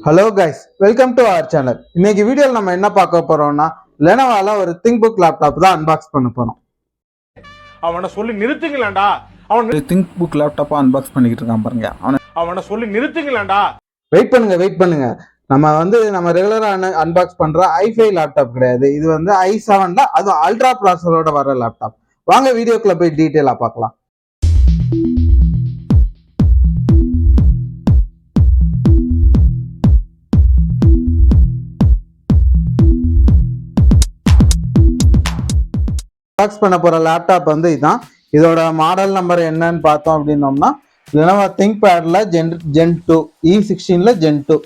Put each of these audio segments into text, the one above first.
Hello guys, welcome to our channel. இன்னைக்கு வீடியோல நம்ம என்ன பார்க்க போறோம்னா Lenovoல ஒரு ThinkBook லேப்டாப் தான் அன்பாக்ஸ் பண்ண போறோம். அவனை சொல்லி நிறுத்துங்களேன்டா. அவன் ThinkBook லேப்டாப்பை அன்பாக்ஸ் பண்ணிக்கிட்டு இருக்கான் பாருங்க. அவனை சொல்லி நிறுத்துங்களேன்டா. வெயிட் பண்ணுங்க. நம்ம ரெகுலரா அன்பாக்ஸ் பண்ற i5 லேப்டாப் கிடையாது. இது i7ல அது அல்ட்ரா ப்ராசஸரோட வர லேப்டாப். வாங்க வீடியோக்குள்ள போய் டீடைலா பார்க்கலாம். அன்பாக்ஸ் பண்ண போற லேப்டாப் இதான். இதோட மாடல் நம்பர் என்னன்னு பார்த்தோம் அப்படின்னோம்னா Lenovo ThinkPadல Gen 2 E16ல Gen 2.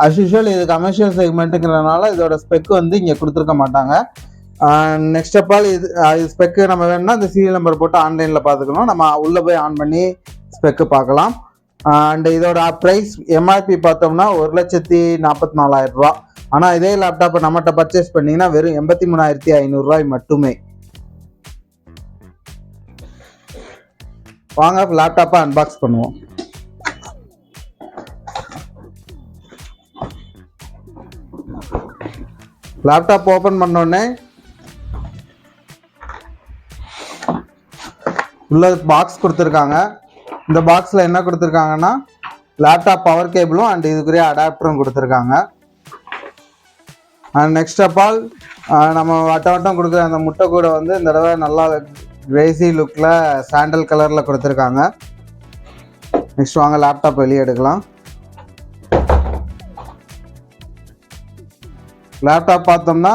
as usual இது கமர்ஷியல் செக்மெண்ட்டுங்கிறதுனால இதோட ஸ்பெக் இங்கே கொடுத்துருக்க மாட்டாங்க. நெக்ஸ்ட் ஆஃப் ஆல் இது ஸ்பெக்கு நம்ம வேணும்னா இந்த சீரியல் நம்பர் போட்டு ஆன்லைனில் பார்த்துக்கணும். நம்ம உள்ளே போய் ஆன் பண்ணி ஸ்பெக்கு பார்க்கலாம். அண்ட் இதோட ப்ரைஸ் எம்ஆர்பி பார்த்தோம்னா 1,44,000 ரூபா. ஆனால் இதே லேப்டாப்பை நம்மகிட்ட பர்ச்சேஸ் பண்ணிங்கன்னா வெறும் 83,500 ரூபாய் மட்டுமே. வாங்க லேப்டாப்பை அன்பாக்ஸ் பண்ணுவோம். லேப்டாப் ஓபன் பண்ணோடனே உள்ள பாக்ஸ் கொடுத்துருக்காங்க. இந்த பாக்ஸில் என்ன கொடுத்துருக்காங்கன்னா லேப்டாப் பவர் கேபிளும் அண்ட் இதுக்குரிய அடாப்டரும் கொடுத்துருக்காங்க. அண்ட் நெக்ஸ்ட் ஆஃப் ஆல் நம்ம வட்டம் கொடுக்குற அந்த முட்டை கூட இந்த தடவை நல்லா கிரேசி லுக்கில் சாண்டல் கலரில் கொடுத்துருக்காங்க. நெக்ஸ்ட் வாங்க லேப்டாப் வெளியே எடுக்கலாம். லேப்டாப் பார்த்தோம்னா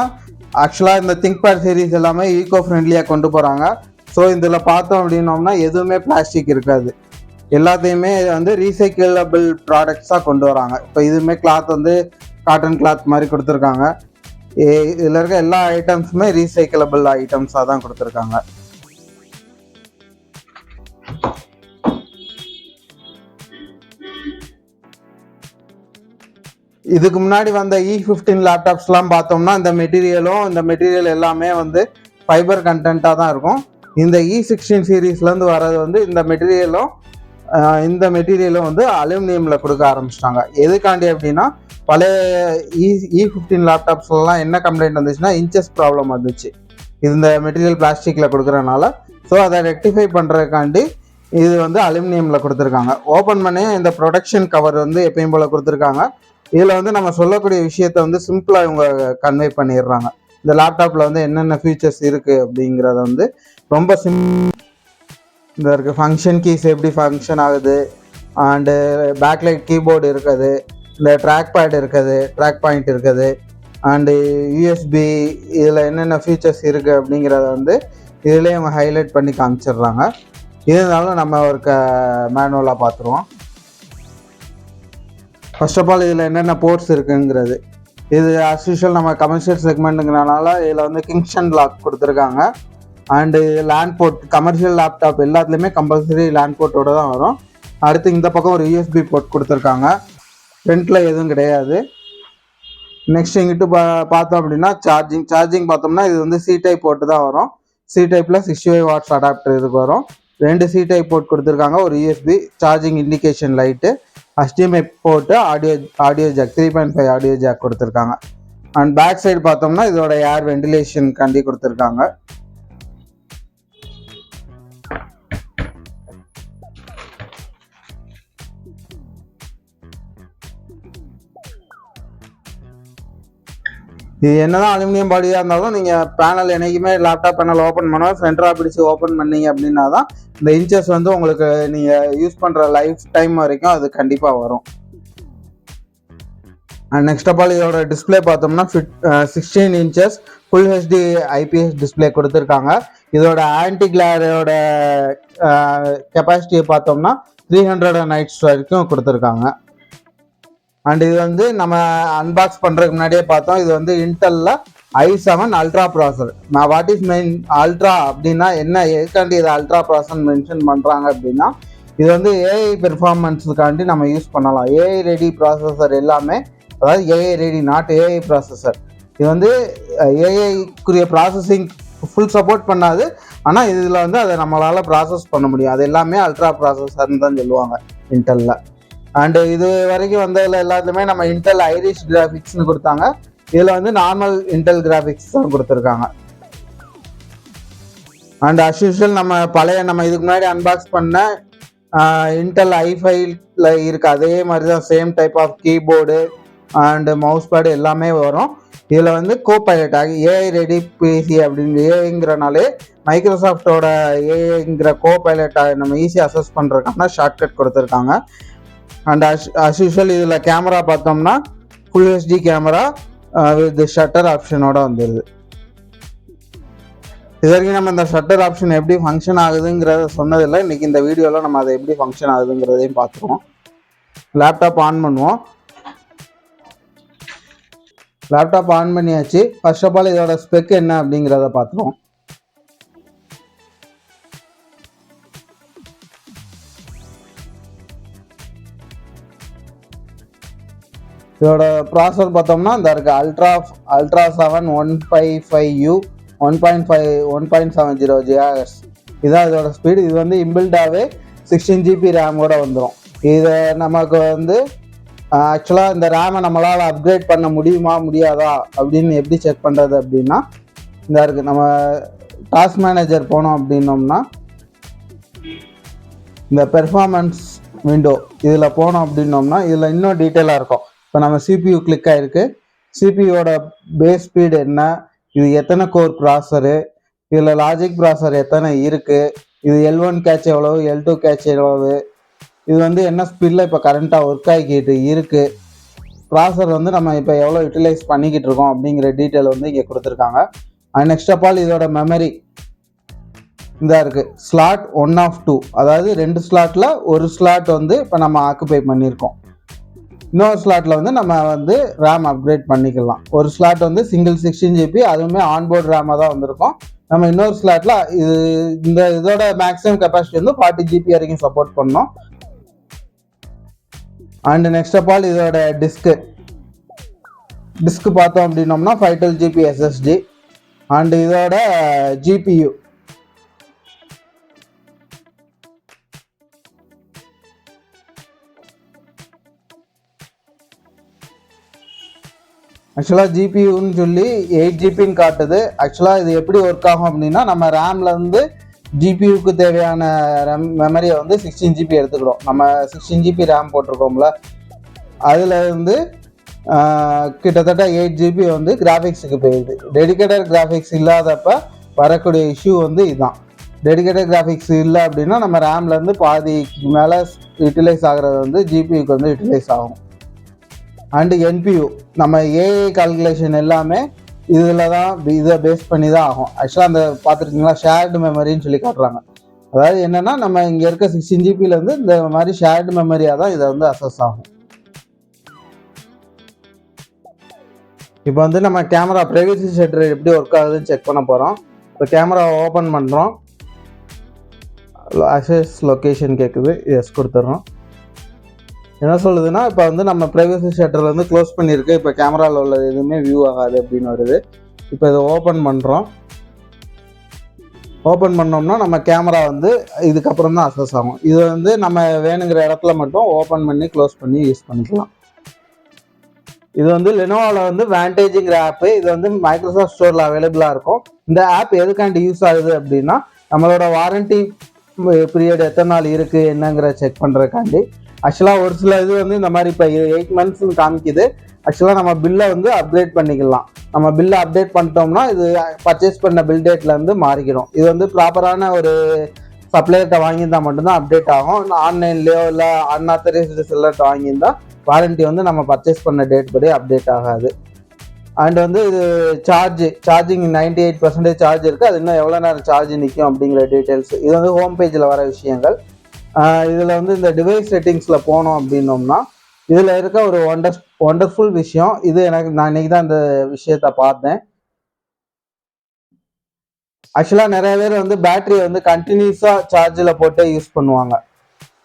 ஆக்சுவலாக இந்த ThinkPad சீரீஸ் எல்லாமே ஈகோ ஃப்ரெண்ட்லியாக கொண்டு போகிறாங்க. ஸோ இதில் பார்த்தோம் அப்படின்னோம்னா எதுவுமே பிளாஸ்டிக் இருக்காது. எல்லாத்தையுமே ரீசைக்கிளபிள் ப்ராடக்ட்ஸாக கொண்டு வராங்க. இப்போ இதுவுமே கிளாத் காட்டன் கிளாத் மாதிரி கொடுத்துருக்காங்க. இதில் இருக்க எல்லா ஐட்டம்ஸுமே ரீசைக்கிளபிள் ஐட்டம்ஸாக தான் கொடுத்துருக்காங்க. இதுக்கு முன்னாடி வந்த E15 லேப்டாப்ஸ்லாம் பார்த்தோம்னா இந்த மெட்டீரியல் எல்லாமே ஃபைபர் கண்டென்ட்டாக தான் இருக்கும். இந்த E16 சீரீஸ்லேருந்து வர்றது இந்த மெட்டீரியலும் அலுமினியமில் கொடுக்க ஆரம்பிச்சிட்டாங்க. எதுக்காண்டி அப்படின்னா பழைய E15 லேப்டாப்ஸ்லாம் என்ன கம்ப்ளைண்ட் வந்துச்சுன்னா இன்ச்சஸ் ப்ராப்ளம் வந்துச்சு இந்த மெட்டீரியல் பிளாஸ்டிக்கில் கொடுக்குறனால. ஸோ அதை ரெக்டிஃபை பண்ணுறதுக்காண்டி இது அலுமினியமில் கொடுத்துருக்காங்க. ஓப்பன் பண்ணி இந்த ப்ரொடக்ஷன் கவர் எப்பயும் போல் கொடுத்துருக்காங்க. இதில் நம்ம சொல்லக்கூடிய விஷயத்த சிம்பிளாக இவங்க கன்வே பண்ணிடுறாங்க. இந்த லேப்டாப்பில் என்னென்ன ஃபீச்சர்ஸ் இருக்குது அப்படிங்கிறத ரொம்ப இந்த இருக்குது. ஃபங்க்ஷன் கீஸ் எப்படி ஃபங்க்ஷன் ஆகுது, அண்டு பேக்லைட் கீபோர்டு இருக்குது, இந்த ட்ராக் பேட் இருக்குது, ட்ராக் பாயிண்ட் இருக்குது, அண்டு யூஎஸ்பி இதில் என்னென்ன ஃபீச்சர்ஸ் இருக்குது அப்படிங்கிறத இதிலே அவங்க ஹைலைட் பண்ணி காமிச்சிடுறாங்க. இருந்தாலும் நம்ம ஒரு மேனுவலாக பார்த்துருவோம். ஃபர்ஸ்ட் ஆஃப் ஆல் இதில் என்னென்ன போர்ட்ஸ் இருக்குங்கிறது. இது ஆஸ் யூஷுவல் நம்ம கமர்ஷியல் செக்மெண்ட்டுங்கிறனால இதில் கிங்ஸ்டன் லாக் கொடுத்துருக்காங்க. And LAN port commercial laptop எல்லாத்துலேயுமே கம்பல்சரி லேண்ட் போர்ட்டோடு தான் வரும். அடுத்து இந்த பக்கம் ஒரு யூஎஸ்பி போர்ட் கொடுத்துருக்காங்க. ஃப்ரண்ட்டில் எதுவும் கிடையாது. நெக்ஸ்ட் இங்கிட்டு பார்த்தோம் அப்படின்னா சார்ஜிங் பார்த்தோம்னா இது C டைப் போர்ட்டு தான் வரும். C டைப்பில் 65 வாட்ஸ் அடாப்டர் இதுக்கு வரும். 2 C டைப் போர்ட் கொடுத்துருக்காங்க. ஒரு USB charging indication light, HDMI போட்டு ஆடியோ ஜாக் 3.5 ஆடியோ ஜாக் கொடுத்துருக்காங்க. அண்ட் பேக் சைடு பார்த்தோம்னா இதோட ஏர் வென்டிலேஷன் கண்டி கொடுத்துருக்காங்க. இது என்னதான் அலுமினியம் பாடியாக இருந்தாலும் நீங்கள் பேனல் என்னைக்குமே லேப்டாப் பேனல் ஓப்பன் பண்ணால் சென்டராக பிடிச்சி ஓப்பன் பண்ணீங்க அப்படின்னா தான் இந்த இன்ச்சஸ் உங்களுக்கு நீங்கள் யூஸ் பண்ணுற லைஃப் டைம் வரைக்கும் அது கண்டிப்பாக வரும். அண்ட் நெக்ஸ்ட் ஆஃப் ஆல் இதோட டிஸ்பிளே பார்த்தோம்னா 16 inches full HD IPS display கொடுத்துருக்காங்க. இதோட ஆன்டி கிளேரோட கெப்பாசிட்டியை பார்த்தோம்னா 300 நைட்ஸ் வரைக்கும் கொடுத்துருக்காங்க. அண்ட் இது நம்ம அன்பாக்ஸ் பண்ணுறதுக்கு முன்னாடியே பார்த்தோம். இது இன்டெல்ல i7 ultra processor. What is main ultra அப்படின்னா என்ன, எதுக்காண்டி இது அல்ட்ரா ப்ராசஸர் மென்ஷன் பண்ணுறாங்க அப்படின்னா இது ஏஐ பெர்ஃபார்மன்ஸுக்காண்டி நம்ம யூஸ் பண்ணலாம். ஏஐ ரெடி ப்ராசஸர் எல்லாமே, அதாவது AI ready not AI processor. இது ஏஐக்குரிய ப்ராசஸிங் ஃபுல் சப்போர்ட் பண்ணாது. ஆனால் இதில் அதை நம்மளால் ப்ராசஸ் பண்ண முடியும். அது எல்லாமே அல்ட்ரா ப்ராசஸர்னு தான் சொல்லுவாங்க இன்டெல்ல. அண்டு இது வரைக்கும் வந்ததில் எல்லாத்துலேயுமே நம்ம இன்டெல் ஐரிஷ் கிராஃபிக்ஸ்னு கொடுத்தாங்க. இதில் வந்து நார்மல் இன்டெல் கிராஃபிக்ஸ் தான் கொடுத்துருக்காங்க. அண்ட் அஸ் யூஷுவல் நம்ம இதுக்கு முன்னாடி அன்பாக்ஸ் பண்ண இன்டெல் i5ல இருக்க அதே மாதிரி தான் same type of keyboard and mouse pad எல்லாமே வரும். இதில் வந்து கோபைலட் ஏஐ ரெடி பிசி அப்படின்னு ஏஐங்கிறனாலே மைக்ரோசாஃப்டோட ஏஐங்கிற கோபைலட்டை நம்ம ஈஸியாக அசஸ் பண்ணுறதுக்கான ஷார்ட்கட் கொடுத்துருக்காங்க. அண்ட் அஸ் யூஷுவல் இதில் கேமரா பார்த்தோம்னா full HD camera with shutter ஆப்ஷனோட வந்துடுது. இது வரைக்கும் நம்ம இந்த ஷட்டர் ஆப்ஷன் எப்படி ஃபங்க்ஷன் ஆகுதுங்கிறத சொன்னதில்லை. இன்றைக்கி இந்த வீடியோவில் நம்ம அதை எப்படி ஃபங்க்ஷன் ஆகுதுங்கிறதையும் பார்த்துருவோம். லேப்டாப் ஆன் பண்ணுவோம். லேப்டாப் ஆன் பண்ணியாச்சு. ஃபர்ஸ்ட் ஆஃப் ஆல் இதோட ஸ்பெக் என்ன அப்படிங்கிறத பார்த்துருவோம். இதோட ப்ராசஸர் பார்த்தோம்னா இந்த இருக்குது அல்ட்ரா 7 155U 1.70 GHz. இதுதான் இதோட ஸ்பீடு. இது வந்து இம்பில்டாகவே 16 GB ரேமோட வந்துடும். இதை நமக்கு வந்து ஆக்சுவலாக இந்த ரேமை நம்மளால் அப்கிரேட் பண்ண முடியுமா முடியாதா அப்படின்னு எப்படி செக் பண்ணுறது அப்படின்னா, இந்த இருக்குது நம்ம டாஸ்க் மேனேஜர் போனோம் அப்படின்னோம்னா இந்த பெர்ஃபார்மன்ஸ் விண்டோ இதில் போனோம் அப்படின்னோம்னா இதில் இன்னும் டீட்டெயிலாக இருக்கும். இப்போ நம்ம CPU கிளிக் ஆகிருக்கு. சிபியோட பேஸ் ஸ்பீடு என்ன, இது எத்தனை கோர் ப்ராசரு, இதில் லாஜிக் ப்ராசர் எத்தனை இருக்குது, இது L1 கேட்ச் எவ்வளவு, L2 கேட்ச் எவ்வளவு, இது வந்து என்ன ஸ்பீடில் இப்போ கரண்ட்டாக ஒர்க் ஆகிக்கிட்டு இருக்குது, ப்ராசர் வந்து நம்ம இப்போ எவ்வளோ யூட்டிலைஸ் பண்ணிக்கிட்டு இருக்கோம் அப்படிங்கிற டீட்டெயில் வந்து இங்கே கொடுத்துருக்காங்க. அண்ட் நெக்ஸ்ட் ஆஃப் ஆல் இதோட மெமரி இந்த இருக்குது ஸ்லாட் 1 of 2, அதாவது 2 ஸ்லாட்டில் ஒரு ஸ்லாட் வந்து இப்போ நம்ம ஆக்குபை பண்ணியிருக்கோம். இன்னொரு ஸ்லாட்டில் வந்து நம்ம வந்து ரேம் அப்கிரேட் பண்ணிக்கலாம். ஒரு ஸ்லாட் வந்து சிங்கிள் 16 GB, அதுவுமே ஆன்போர்ட் ரேமாக தான் வந்திருக்கும். நம்ம இன்னொரு ஸ்லாட்டில் இதோட மேக்ஸிமம் கெப்பாசிட்டி வந்து 40 GB வரைக்கும் சப்போர்ட் பண்ணோம். அண்ட் நெக்ஸ்ட் ஆஃப் ஆல் இதோட டிஸ்க்கு பார்த்தோம் அப்படின்னோம்னா 512 GB SSD. அண்ட் இதோட GPU ஆக்சுவலாக ஜிபியூன்னு சொல்லி 8 GBன்னு காட்டுது. ஆக்சுவலாக இது எப்படி ஒர்க் ஆகும் அப்படின்னா, நம்ம ரேமில் வந்து ஜிபியூக்கு தேவையான மெமரியை வந்து 16 GB எடுத்துக்கிறோம். நம்ம 16 GB ரேம் போட்டிருக்கோம்ல, அதில் வந்து கிட்டத்தட்ட 8 GB வந்து கிராஃபிக்ஸுக்கு போயிடுது. டெடிகேட்டட் கிராஃபிக்ஸ் இல்லாதப்ப வரக்கூடிய இஷ்யூ வந்து இதுதான். டெடிகேட்டட் கிராஃபிக்ஸ் இல்லை அப்படின்னா நம்ம ரேம்லேருந்து பாதிக்கு மேலே யூட்டிலைஸ் ஆகிறது வந்து ஜிபியூக்கு வந்து யூட்டிலைஸ் ஆகும். அண்டு என்பியூ நம்ம ஏஐ கால்குலேஷன் எல்லாமே இதில் தான், இதை பேஸ் பண்ணி தான் ஆகும். ஆக்சுவலாக அந்த பார்த்துருக்கீங்களா ஷேர்டு மெமரின்னு சொல்லி காட்டுறாங்க. அதாவது என்னென்னா நம்ம இங்கே இருக்க 16 GBலேருந்து இந்த மாதிரி ஷேர்டு மெமரியாக தான் இதை வந்து அசஸ் ஆகும். இப்போ வந்து நம்ம கேமரா ப்ரைவசி ஷட்டர் எப்படி ஒர்க் ஆகுதுன்னு செக் பண்ண போகிறோம். இப்போ கேமரா ஓப்பன் பண்ணுறோம். அசஸ் லொக்கேஷன் கேட்குது, எஸ் கொடுத்துட்றோம். என்ன சொல்லுதுன்னா, இப்போ வந்து நம்ம ப்ரைவசி ஷட்டரில் வந்து க்ளோஸ் பண்ணியிருக்கு, இப்போ கேமராவில் உள்ளது எதுவுமே வியூ ஆகாது அப்படின்னு வருது. இப்போ இதை ஓப்பன் பண்ணுறோம். ஓப்பன் பண்ணோம்னா நம்ம கேமரா வந்து இதுக்கப்புறம் தான் அசஸ் ஆகும். இது வந்து நம்ம வேணுங்கிற இடத்துல மட்டும் ஓப்பன் பண்ணி க்ளோஸ் பண்ணி யூஸ் பண்ணிக்கலாம். இது வந்து லெனோவோவில் வந்து வேண்டேஜுங்கிற ஆப்பு. இது வந்து மைக்ரோசாஃப்ட் ஸ்டோரில் அவைலபிளாக இருக்கும். இந்த ஆப் எதுக்காண்டி யூஸ் ஆகுது அப்படின்னா, நம்மளோட வாரண்டி பீரியட் எத்தனை நாள் இருக்குது என்னங்கிற செக் பண்ணுறதுக்காண்டி. ஆக்சுவலாக ஒரு சில இது வந்து இந்த மாதிரி இப்போ 8 monthsன்னு காமிக்குது. ஆக்சுவலாக நம்ம பில்லை வந்து அப்டேட் பண்ணிக்கலாம். நம்ம பில்லை அப்டேட் பண்ணிட்டோம்னா இது பர்ச்சேஸ் பண்ண பில் டேட்லேருந்து மாறிக்கிறோம். இது வந்து ப்ராப்பரான ஒரு சப்ளையர்கிட்ட வாங்கியிருந்தால் மட்டும்தான் அப்டேட் ஆகும். ஆன்லைன்லேயோ இல்லை அன்ஆத்தரைஸ்டு செல்லர்கிட்ட வாங்கியிருந்தால் வாரண்டி வந்து நம்ம பர்ச்சேஸ் பண்ண டேட் படி அப்டேட் ஆகாது. அண்ட் வந்து இது சார்ஜிங் 98% சார்ஜ் இருக்குது. அது இன்னும் எவ்வளோ நேரம் சார்ஜ் நிற்கும் அப்படிங்கிற டீட்டெயில்ஸ் இது வந்து ஹோம் பேஜில் வர விஷயங்கள். இதில் வந்து இந்த டிவைஸ் செட்டிங்ஸில் போனோம் அப்படின்னோம்னா இதில் இருக்க ஒரு ஒண்டர்ஃபுல் விஷயம் இது. நான் இன்னைக்கு தான் இந்த விஷயத்த பார்த்தேன். ஆக்சுவலாக நிறைய பேர் வந்து பேட்டரியை வந்து கண்டினியூஸாக சார்ஜில் போட்டு யூஸ் பண்ணுவாங்க.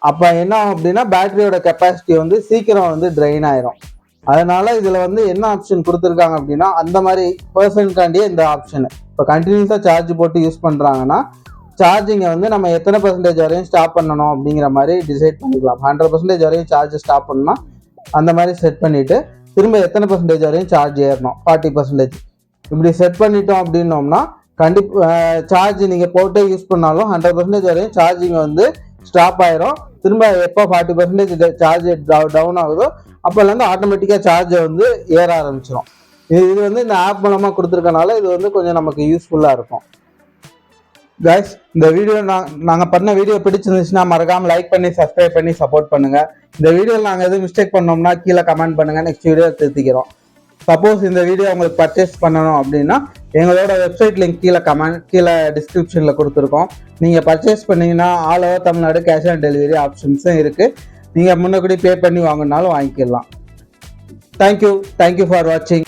அப்போ என்ன ஆகும் அப்படின்னா பேட்டரியோட கெப்பாசிட்டி வந்து சீக்கிரம் வந்து ட்ரெயின் ஆயிரும். அதனால இதில் வந்து என்ன ஆப்ஷன் கொடுத்துருக்காங்க அப்படின்னா, அந்த மாதிரி பர்சனுக்காண்டியே இந்த ஆப்ஷனு. இப்போ கண்டினியூஸாக சார்ஜ் போட்டு யூஸ் பண்ணுறாங்கன்னா சார்ஜிங்கை வந்து நம்ம எத்தனை பர்சன்டேஜ் வரையும் ஸ்டாப் பண்ணணும் அப்படிங்கிற மாதிரி டிசைட் பண்ணிக்கலாம். 100% வரையும் சார்ஜ் ஸ்டாப் பண்ணால் அந்த மாதிரி செட் பண்ணிவிட்டு திரும்ப எத்தனை பர்சன்டேஜ் வரையும் சார்ஜ் ஏறணும் 40%. இப்படி செட் பண்ணிட்டோம் அப்படின்னோம்னா சார்ஜ் நீங்கள் போட்டு யூஸ் பண்ணாலும் 100% வரையும் சார்ஜிங் வந்து ஸ்டாப் ஆயிரும். திரும்ப எப்போ 40% சார்ஜ் டவுன் ஆகுதோ அப்போலேருந்து ஆட்டோமேட்டிக்காக சார்ஜை வந்து ஏற ஆரம்பிச்சிடும். இது வந்து இந்த ஆப் மூலமாக கொடுத்துருக்கனால இது வந்து கொஞ்சம் நமக்கு யூஸ்ஃபுல்லாக இருக்கும். கைஸ், இந்த வீடியோ நாங்கள் பண்ண வீடியோ பிடிச்சிருந்துச்சுன்னா மறக்காமல் லைக் பண்ணி சப்ஸ்கிரைப் பண்ணி சப்போர்ட் பண்ணுங்கள். இந்த வீடியோவில் நாங்கள் எதுவும் மிஸ்டேக் பண்ணோம்னா கீழே கமெண்ட் பண்ணுங்கள், நெக்ஸ்ட் வீடியோ திருத்திக்கிறோம். சப்போஸ் இந்த வீடியோ உங்களுக்கு பர்ச்சேஸ் பண்ணணும் அப்படின்னா எங்களோட வெப்சைட் லிங்க் கீழே டிஸ்கிரிப்ஷனில் கொடுத்துருக்கோம். நீங்கள் பர்ச்சேஸ் பண்ணிங்கன்னா all over Tamil Nadu cash on delivery ஆப்ஷன்ஸும் இருக்குது. நீங்கள் முன்னக்கூடி பே பண்ணி வாங்கினாலும் வாங்கிக்கலாம். தேங்க்யூ ஃபார் வாட்சிங்.